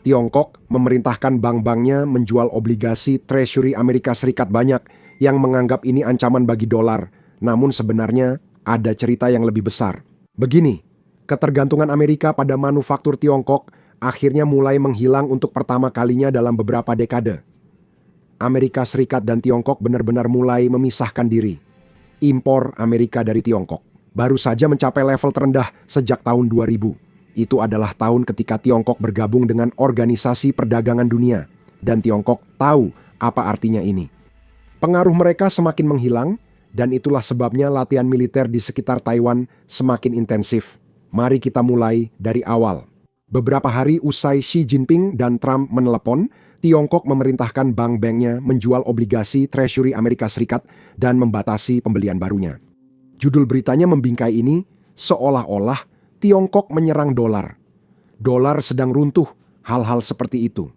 Tiongkok memerintahkan bank-banknya menjual obligasi Treasury Amerika Serikat banyak yang menganggap ini ancaman bagi dolar. Namun sebenarnya ada cerita yang lebih besar. Begini, ketergantungan Amerika pada manufaktur Tiongkok akhirnya mulai menghilang untuk pertama kalinya dalam beberapa dekade. Amerika Serikat dan Tiongkok benar-benar mulai memisahkan diri. Impor Amerika dari Tiongkok baru saja mencapai level terendah sejak tahun 2000. Itu adalah tahun ketika Tiongkok bergabung dengan Organisasi Perdagangan Dunia, dan Tiongkok tahu apa artinya ini. Pengaruh mereka semakin menghilang, dan itulah sebabnya latihan militer di sekitar Taiwan semakin intensif. Mari kita mulai dari awal. Beberapa hari usai Xi Jinping dan Trump menelepon, Tiongkok memerintahkan bank-banknya menjual obligasi Treasury Amerika Serikat dan membatasi pembelian barunya. Judul beritanya membingkai ini, seolah-olah Tiongkok menyerang dolar. Dolar sedang runtuh, hal-hal seperti itu.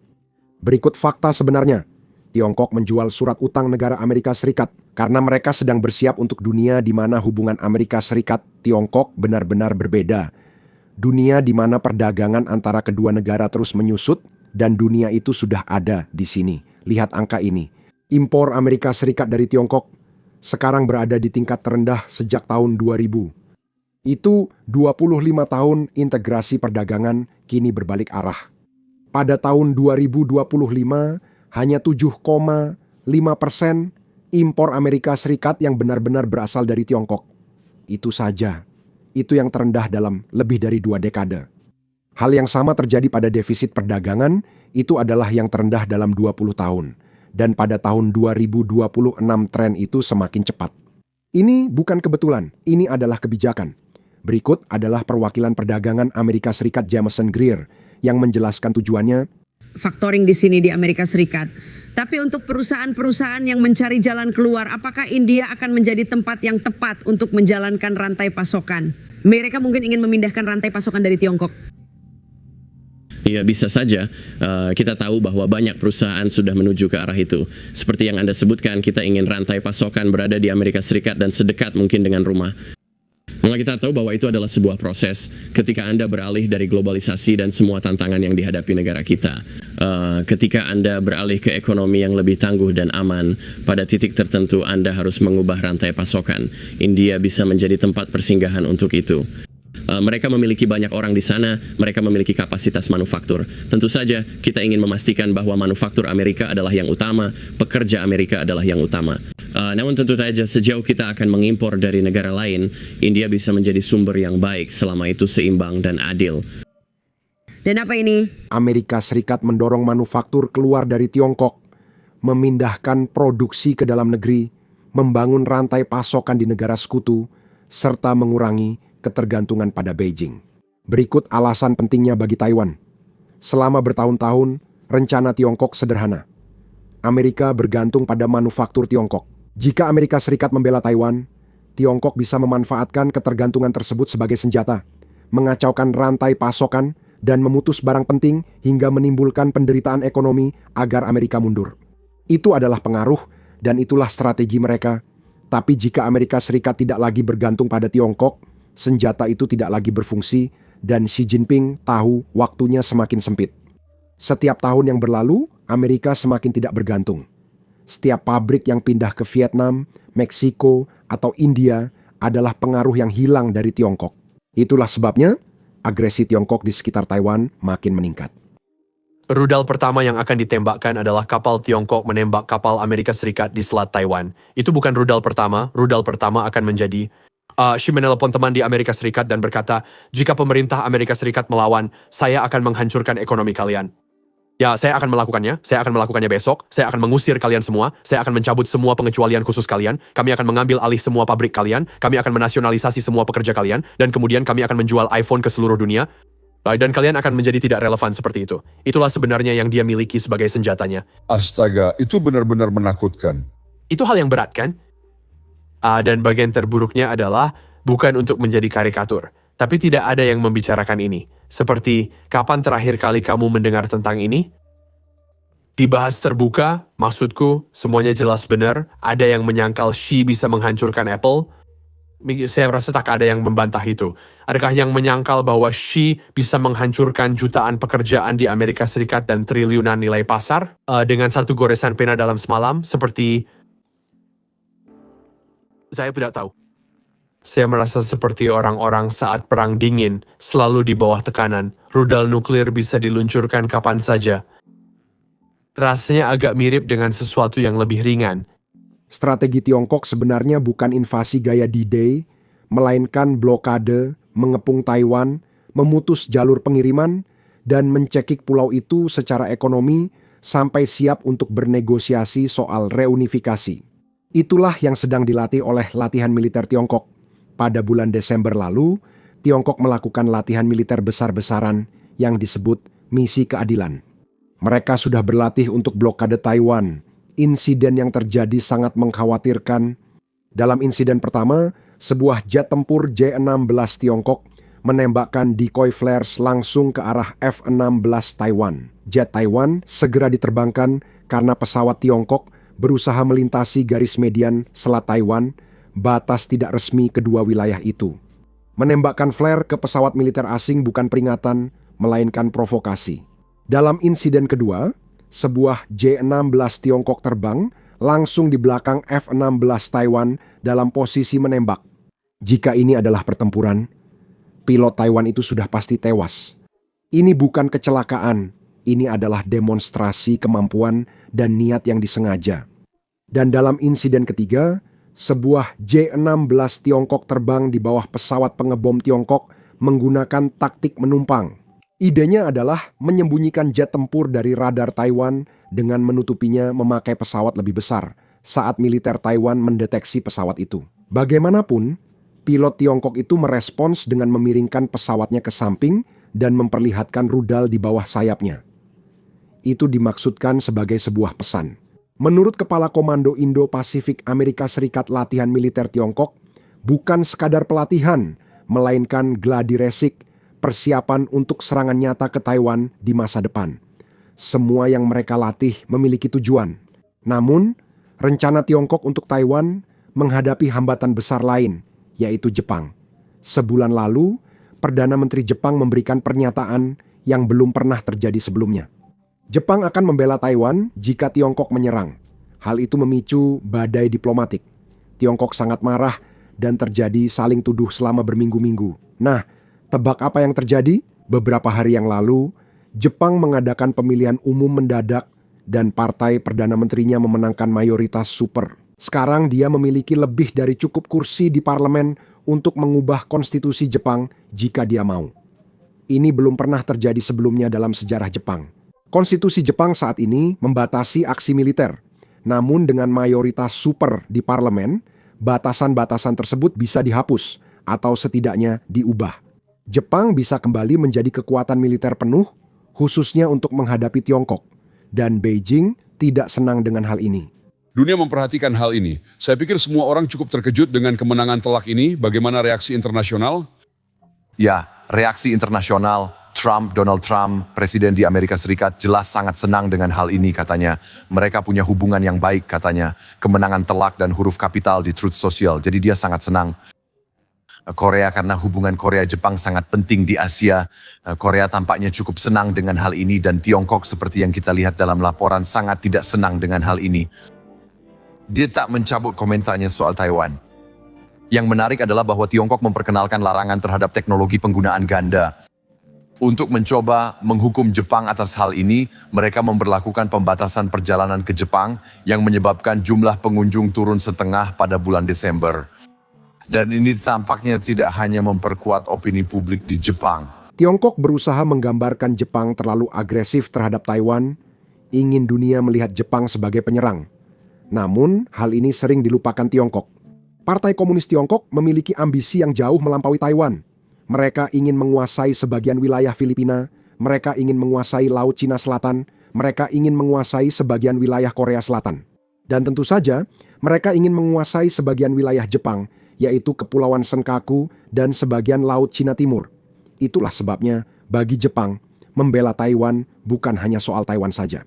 Berikut fakta sebenarnya. Tiongkok menjual surat utang negara Amerika Serikat karena mereka sedang bersiap untuk dunia di mana hubungan Amerika Serikat-Tiongkok benar-benar berbeda. Dunia di mana perdagangan antara kedua negara terus menyusut dan dunia itu sudah ada di sini. Lihat angka ini. Impor Amerika Serikat dari Tiongkok sekarang berada di tingkat terendah sejak tahun 2000. Itu 25 tahun integrasi perdagangan kini berbalik arah. Pada tahun 2025, hanya 7,5% impor Amerika Serikat yang benar-benar berasal dari Tiongkok. Itu saja. Itu yang terendah dalam lebih dari 2 dekade. Hal yang sama terjadi pada defisit perdagangan, itu adalah yang terendah dalam 20 tahun. Dan pada tahun 2026 tren itu semakin cepat. Ini bukan kebetulan, ini adalah kebijakan. Berikut adalah perwakilan perdagangan Amerika Serikat Jameson Greer yang menjelaskan tujuannya. Faktoring di sini di Amerika Serikat. Tapi untuk perusahaan-perusahaan yang mencari jalan keluar, apakah India akan menjadi tempat yang tepat untuk menjalankan rantai pasokan? Mereka mungkin ingin memindahkan rantai pasokan dari Tiongkok. Ya, bisa saja. Kita tahu bahwa banyak perusahaan sudah menuju ke arah itu. Seperti yang Anda sebutkan, kita ingin rantai pasokan berada di Amerika Serikat dan sedekat mungkin dengan rumah. Maka kita tahu bahwa itu adalah sebuah proses ketika Anda beralih dari globalisasi dan semua tantangan yang dihadapi negara kita. Ketika Anda beralih ke ekonomi yang lebih tangguh dan aman, pada titik tertentu Anda harus mengubah rantai pasokan. India bisa menjadi tempat persinggahan untuk itu. Mereka memiliki banyak orang di sana, mereka memiliki kapasitas manufaktur. Tentu saja kita ingin memastikan bahwa manufaktur Amerika adalah yang utama, pekerja Amerika adalah yang utama. Namun tentu saja sejauh kita akan mengimpor dari negara lain, India bisa menjadi sumber yang baik selama itu seimbang dan adil. Dan apa ini? Amerika Serikat mendorong manufaktur keluar dari Tiongkok, memindahkan produksi ke dalam negeri, membangun rantai pasokan di negara sekutu, serta mengurangi ketergantungan pada Beijing. Berikut alasan pentingnya bagi Taiwan. Selama bertahun-tahun, rencana Tiongkok sederhana. Amerika bergantung pada manufaktur Tiongkok. Jika Amerika Serikat membela Taiwan, Tiongkok bisa memanfaatkan ketergantungan tersebut sebagai senjata, mengacaukan rantai pasokan, dan memutus barang penting hingga menimbulkan penderitaan ekonomi agar Amerika mundur. Itu adalah pengaruh dan itulah strategi mereka. Tapi jika Amerika Serikat tidak lagi bergantung pada Tiongkok, senjata itu tidak lagi berfungsi dan Xi Jinping tahu waktunya semakin sempit. Setiap tahun yang berlalu, Amerika semakin tidak bergantung. Setiap pabrik yang pindah ke Vietnam, Meksiko, atau India adalah pengaruh yang hilang dari Tiongkok. Itulah sebabnya agresi Tiongkok di sekitar Taiwan makin meningkat. Rudal pertama yang akan ditembakkan adalah kapal Tiongkok menembak kapal Amerika Serikat di Selat Taiwan. Itu bukan rudal pertama akan menjadi... Xi menelepon teman di Amerika Serikat dan berkata, jika pemerintah Amerika Serikat melawan, saya akan menghancurkan ekonomi kalian. Ya, saya akan melakukannya besok, saya akan mengusir kalian semua, saya akan mencabut semua pengecualian khusus kalian, kami akan mengambil alih semua pabrik kalian, kami akan menasionalisasi semua pekerja kalian, dan kemudian kami akan menjual iPhone ke seluruh dunia, dan kalian akan menjadi tidak relevan seperti itu. Itulah sebenarnya yang dia miliki sebagai senjatanya. Astaga, itu benar-benar menakutkan. Itu hal yang berat, kan? Dan bagian terburuknya adalah bukan untuk menjadi karikatur, tapi tidak ada yang membicarakan ini. Seperti, kapan terakhir kali kamu mendengar tentang ini? Dibahas terbuka, maksudku, semuanya jelas benar, ada yang menyangkal Xi bisa menghancurkan Apple. Saya rasa tak ada yang membantah itu. Adakah yang menyangkal bahwa Xi bisa menghancurkan jutaan pekerjaan di Amerika Serikat dan triliunan nilai pasar dengan satu goresan pena dalam semalam seperti... Saya tidak tahu. Saya merasa seperti orang-orang saat perang dingin, selalu di bawah tekanan. Rudal nuklir bisa diluncurkan kapan saja. Rasanya agak mirip dengan sesuatu yang lebih ringan. Strategi Tiongkok sebenarnya bukan invasi gaya D-Day, melainkan blokade, mengepung Taiwan, memutus jalur pengiriman, dan mencekik pulau itu secara ekonomi sampai siap untuk bernegosiasi soal reunifikasi. Itulah yang sedang dilatih oleh latihan militer Tiongkok. Pada bulan Desember lalu, Tiongkok melakukan latihan militer besar-besaran yang disebut Misi Keadilan. Mereka sudah berlatih untuk blokade Taiwan. Insiden yang terjadi sangat mengkhawatirkan. Dalam insiden pertama, sebuah jet tempur J-16 Tiongkok menembakkan decoy flares langsung ke arah F-16 Taiwan. Jet Taiwan segera diterbangkan karena pesawat Tiongkok berusaha melintasi garis median Selat Taiwan, batas tidak resmi kedua wilayah itu. Menembakkan flare ke pesawat militer asing bukan peringatan, melainkan provokasi. Dalam insiden kedua, sebuah J-16 Tiongkok terbang langsung di belakang F-16 Taiwan dalam posisi menembak. Jika ini adalah pertempuran, pilot Taiwan itu sudah pasti tewas. Ini bukan kecelakaan, ini adalah demonstrasi kemampuan dan niat yang disengaja. Dan dalam insiden ketiga, sebuah J-16 Tiongkok terbang di bawah pesawat pengebom Tiongkok menggunakan taktik menumpang. Idenya adalah menyembunyikan jet tempur dari radar Taiwan dengan menutupinya memakai pesawat lebih besar saat militer Taiwan mendeteksi pesawat itu. Bagaimanapun, pilot Tiongkok itu merespons dengan memiringkan pesawatnya ke samping dan memperlihatkan rudal di bawah sayapnya. Itu dimaksudkan sebagai sebuah pesan. Menurut Kepala Komando Indo-Pasifik Amerika Serikat, latihan militer Tiongkok bukan sekadar pelatihan, melainkan gladi resik, persiapan untuk serangan nyata ke Taiwan di masa depan. Semua yang mereka latih memiliki tujuan. Namun, rencana Tiongkok untuk Taiwan menghadapi hambatan besar lain, yaitu Jepang. Sebulan lalu, Perdana Menteri Jepang memberikan pernyataan yang belum pernah terjadi sebelumnya. Jepang akan membela Taiwan jika Tiongkok menyerang. Hal itu memicu badai diplomatik. Tiongkok sangat marah dan terjadi saling tuduh selama berminggu-minggu. Nah, tebak apa yang terjadi? Beberapa hari yang lalu, Jepang mengadakan pemilihan umum mendadak dan partai Perdana Menterinya memenangkan mayoritas super. Sekarang dia memiliki lebih dari cukup kursi di parlemen untuk mengubah konstitusi Jepang jika dia mau. Ini belum pernah terjadi sebelumnya dalam sejarah Jepang. Konstitusi Jepang saat ini membatasi aksi militer. Namun dengan mayoritas super di parlemen, batasan-batasan tersebut bisa dihapus atau setidaknya diubah. Jepang bisa kembali menjadi kekuatan militer penuh, khususnya untuk menghadapi Tiongkok. Dan Beijing tidak senang dengan hal ini. Dunia memperhatikan hal ini. Saya pikir semua orang cukup terkejut dengan kemenangan telak ini. Bagaimana reaksi internasional? Ya, reaksi internasional. Donald Trump, presiden di Amerika Serikat, jelas sangat senang dengan hal ini katanya. Mereka punya hubungan yang baik katanya. Kemenangan telak dan huruf kapital di Truth Social, jadi dia sangat senang. Korea, karena hubungan Korea-Jepang sangat penting di Asia. Korea tampaknya cukup senang dengan hal ini, dan Tiongkok seperti yang kita lihat dalam laporan sangat tidak senang dengan hal ini. Dia tak mencabut komentarnya soal Taiwan. Yang menarik adalah bahwa Tiongkok memperkenalkan larangan terhadap teknologi penggunaan ganda. Untuk mencoba menghukum Jepang atas hal ini, mereka memberlakukan pembatasan perjalanan ke Jepang yang menyebabkan jumlah pengunjung turun setengah pada bulan Desember. Dan ini tampaknya tidak hanya memperkuat opini publik di Jepang. Tiongkok berusaha menggambarkan Jepang terlalu agresif terhadap Taiwan, ingin dunia melihat Jepang sebagai penyerang. Namun, hal ini sering dilupakan Tiongkok. Partai Komunis Tiongkok memiliki ambisi yang jauh melampaui Taiwan. Mereka ingin menguasai sebagian wilayah Filipina, mereka ingin menguasai Laut Cina Selatan, mereka ingin menguasai sebagian wilayah Korea Selatan. Dan tentu saja, mereka ingin menguasai sebagian wilayah Jepang, yaitu Kepulauan Senkaku dan sebagian Laut Cina Timur. Itulah sebabnya, bagi Jepang, membela Taiwan bukan hanya soal Taiwan saja.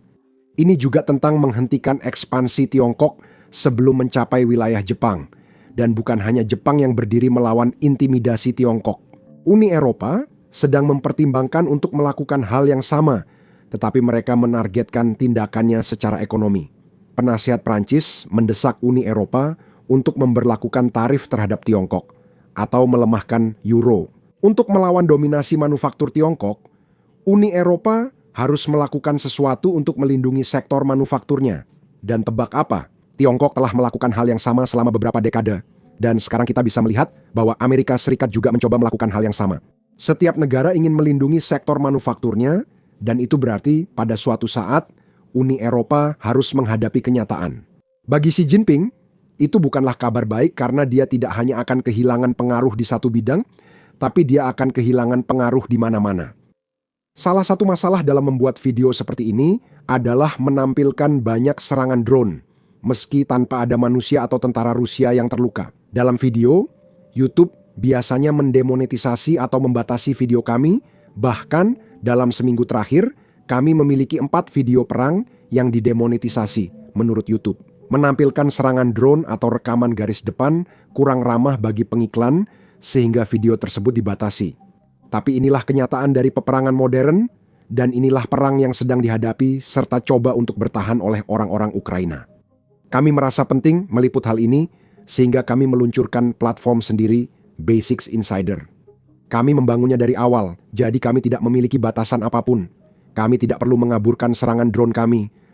Ini juga tentang menghentikan ekspansi Tiongkok sebelum mencapai wilayah Jepang. dan bukan hanya Jepang yang berdiri melawan intimidasi Tiongkok. Uni Eropa sedang mempertimbangkan untuk melakukan hal yang sama, tetapi mereka menargetkan tindakannya secara ekonomi. Penasihat Prancis mendesak Uni Eropa untuk memberlakukan tarif terhadap Tiongkok atau melemahkan euro. Untuk melawan dominasi manufaktur Tiongkok, Uni Eropa harus melakukan sesuatu untuk melindungi sektor manufakturnya. Dan tebak apa? Tiongkok telah melakukan hal yang sama selama beberapa dekade. Dan sekarang kita bisa melihat bahwa Amerika Serikat juga mencoba melakukan hal yang sama. Setiap negara ingin melindungi sektor manufakturnya, dan itu berarti pada suatu saat Uni Eropa harus menghadapi kenyataan. Bagi Xi Jinping, itu bukanlah kabar baik karena dia tidak hanya akan kehilangan pengaruh di satu bidang, tapi dia akan kehilangan pengaruh di mana-mana. Salah satu masalah dalam membuat video seperti ini adalah menampilkan banyak serangan drone, meski tanpa ada manusia atau tentara Rusia yang terluka. Dalam video, YouTube biasanya mendemonetisasi atau membatasi video kami, bahkan dalam seminggu terakhir, kami memiliki 4 video perang yang didemonetisasi menurut YouTube. Menampilkan serangan drone atau rekaman garis depan kurang ramah bagi pengiklan, sehingga video tersebut dibatasi. Tapi inilah kenyataan dari peperangan modern, dan inilah perang yang sedang dihadapi serta coba untuk bertahan oleh orang-orang Ukraina. Kami merasa penting meliput hal ini, sehingga kami meluncurkan platform sendiri, Basics Insider. Kami membangunnya dari awal, jadi kami tidak memiliki batasan apapun. Kami tidak perlu mengaburkan serangan drone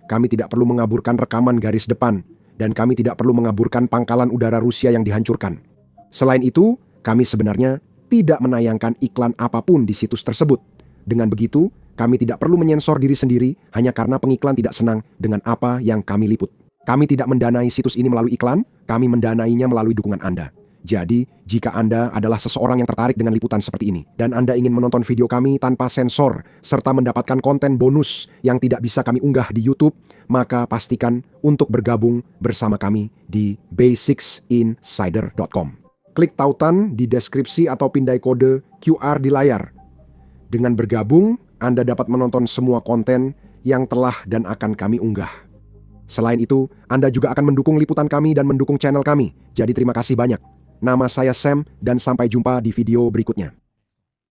kami tidak perlu mengaburkan rekaman garis depan, dan kami tidak perlu mengaburkan pangkalan udara Rusia yang dihancurkan. Selain itu, kami sebenarnya tidak menayangkan iklan apapun di situs tersebut. Dengan begitu, kami tidak perlu menyensor diri sendiri hanya karena pengiklan tidak senang dengan apa yang kami liput. Kami tidak mendanai situs ini melalui iklan, kami mendanainya melalui dukungan Anda. Jadi, jika Anda adalah seseorang yang tertarik dengan liputan seperti ini, dan Anda ingin menonton video kami tanpa sensor, serta mendapatkan konten bonus yang tidak bisa kami unggah di YouTube, maka pastikan untuk bergabung bersama kami di basicsinsider.com. Klik tautan di deskripsi atau pindai kode QR di layar. Dengan bergabung, Anda dapat menonton semua konten yang telah dan akan kami unggah. Selain itu, Anda juga akan mendukung liputan kami dan mendukung channel kami. Jadi terima kasih banyak. Nama saya Sam dan sampai jumpa di video berikutnya.